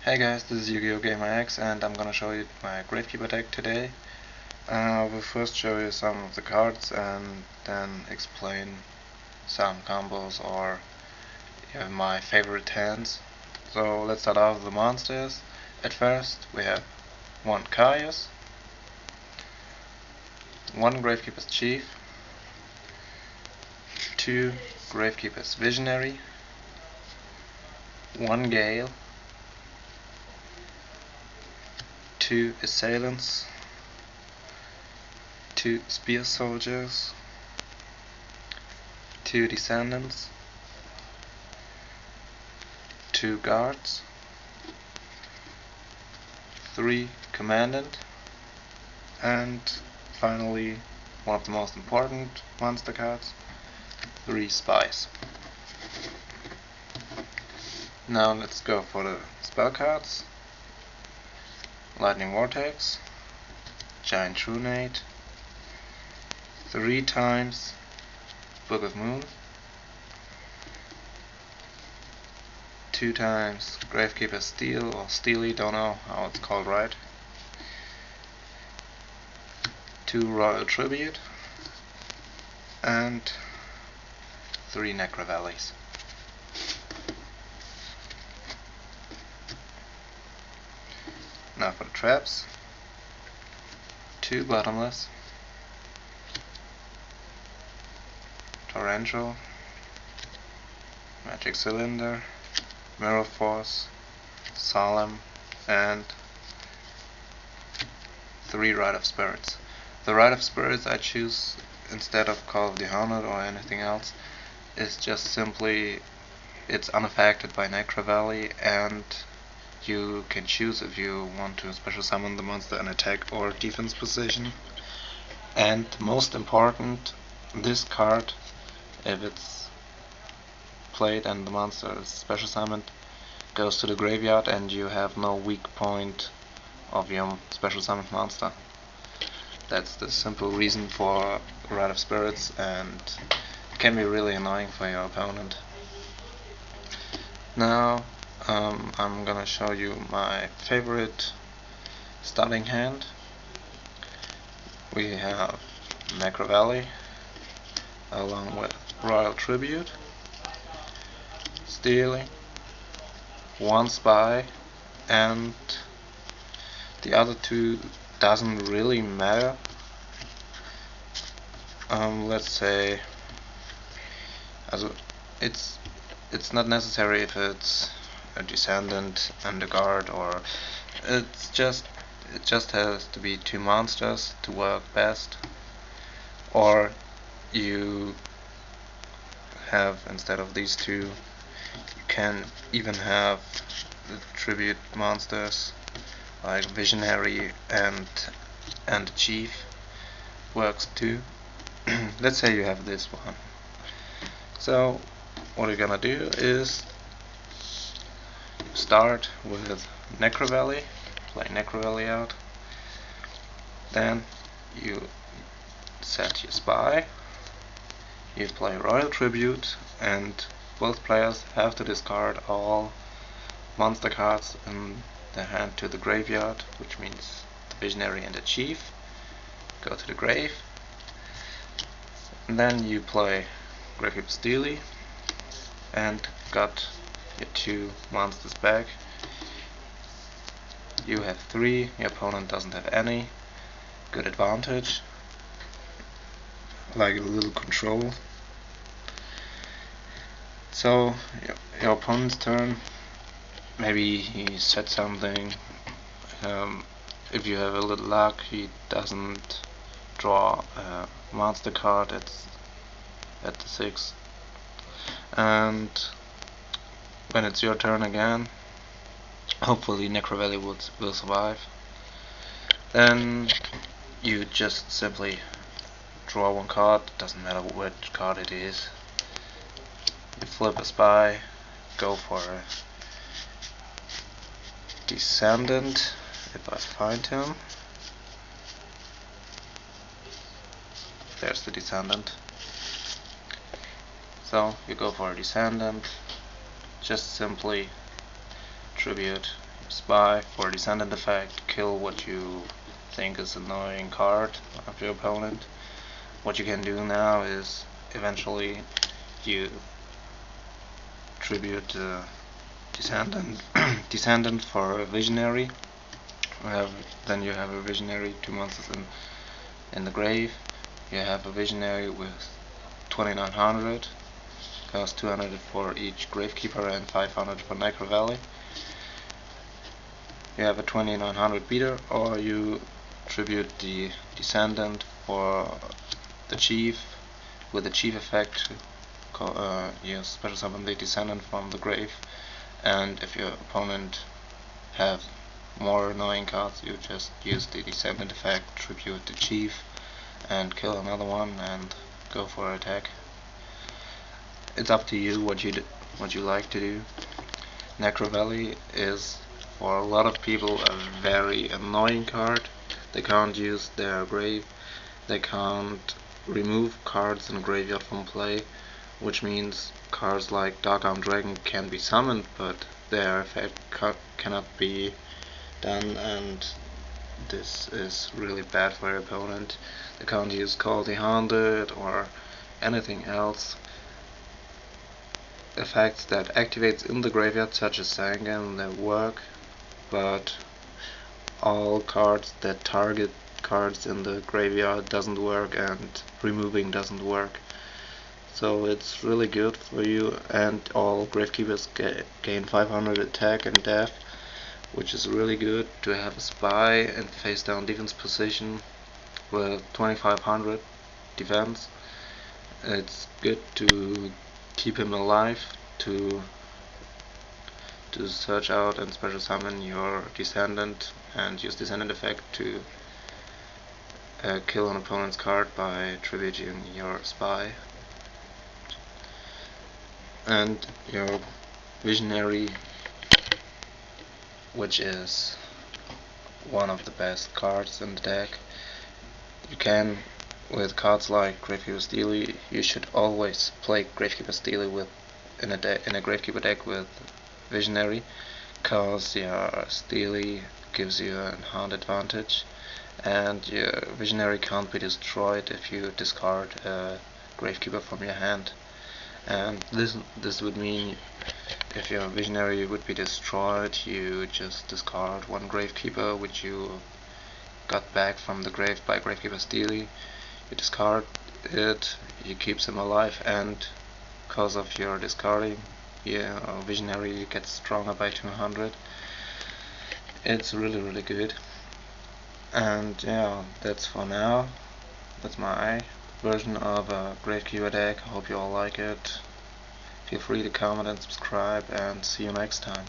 Hey guys, this is Yu-Gi-Oh! Gamer X and I'm gonna show you my Gravekeeper deck today. I will first show you some of the cards and then explain some combos or my favorite hands. So let's start off with the monsters. At first we have one Caius, one Gravekeeper's Chief, two Gravekeeper's Visionary, one Gale, two Assailants, two Spear Soldiers, two Descendants, two Guards, three Commandant, and finally one of the most important monster cards, three Spies. Now let's go for the spell cards. Lightning Vortex, Giant Trunade, 3 times Book of Moon, 2 times Gravekeeper Steel or Steely, don't know how it's called right, 2 Royal Tribute, and 3 Necro Valleys. Now for the traps, 2 Bottomless, Torrential, Magic Cylinder, Mirror Force, Solemn, and 3 Rite of Spirits. The Rite of Spirits I choose instead of Call of the Hornet or anything else is just simply it's unaffected by Necro Valley, and you can choose if you want to special summon the monster in attack or defense position. And most important, this card, if it's played and the monster is special summoned, goes to the graveyard and you have no weak point of your special summoned monster. That's the simple reason for Rite of Spirits, and it can be really annoying for your opponent. Now I'm gonna show you my favorite starting hand. We have Necro Valley along with Royal Tribute, Stealing, 1 Spy, and the other 2 doesn't really matter. Let's say it's not necessary if it's a Descendant and a Guard, or it just has to be 2 monsters to work best. Or you have, instead of these 2, you can even have the tribute monsters like Visionary and the Chief works too. Let's say you have this one. So what you're gonna do is start with Necro Valley, play Necro Valley out, then you set your Spy, you play Royal Tribute, and both players have to discard all monster cards in their hand to the graveyard, which means the Visionary and the Chief go to the grave, and then you play Gravekeeper Steely and got your 2 monsters back. You have 3, your opponent doesn't have any. Good advantage, like a little control. So your opponent's turn, maybe he said something. If you have a little luck, he doesn't draw a monster card at the 6th, and when it's your turn again, hopefully Necro Valley will survive, then you just simply draw 1 card, doesn't matter which card it is. You flip a Spy, go for a Descendant if I find him. There's the Descendant. So you go for a Descendant, just simply tribute Spy for Descendant effect, kill what you think is annoying card of your opponent. What you can do now is eventually you tribute Descendant Descendant for a Visionary. Then you have a Visionary 2 months in the grave. You have a Visionary with 2900, cost 200 for each Gravekeeper and 500 for Necro Valley. You have a 2900 beater, or you tribute the Descendant for the Chief with the Chief effect. You special summon the Descendant from the grave, and if your opponent have more annoying cards, you just use the Descendant effect, tribute the Chief, and kill another one and go for attack. It's up to you what you like to do. Necro Valley is for a lot of people a very annoying card. They can't use their grave, they can't remove cards in a graveyard from play, which means cards like Dark Arm Dragon can be summoned, but their effect cannot be done, and this is really bad for your opponent. They can't use Call the Haunted or anything else. Effects that activates in the graveyard, such as Sangan, that work, but all cards that target cards in the graveyard doesn't work, and removing doesn't work. So it's really good for you, and all Gravekeepers gain 500 attack and death, which is really good to have a Spy in face down defense position with 2500 defense. It's good to keep him alive, to search out and special summon your Descendant and use Descendant effect to kill an opponent's card by tributing your Spy. And your Visionary, which is one of the best cards in the deck. You can, with cards like Gravekeeper Steely, you should always play Gravekeeper Steely in a Gravekeeper deck with Visionary, cause your Steely gives you an hand advantage, and your Visionary can't be destroyed if you discard a Gravekeeper from your hand. And this would mean if your Visionary would be destroyed, you just discard one Gravekeeper which you got back from the grave by Gravekeeper Steely. You discard it, you keep him alive, and because of your discarding, your Visionary gets stronger by 200. It's really good. And yeah, that's for now. That's my version of a Gravekeeper deck. I hope you all like it. Feel free to comment and subscribe, and see you next time.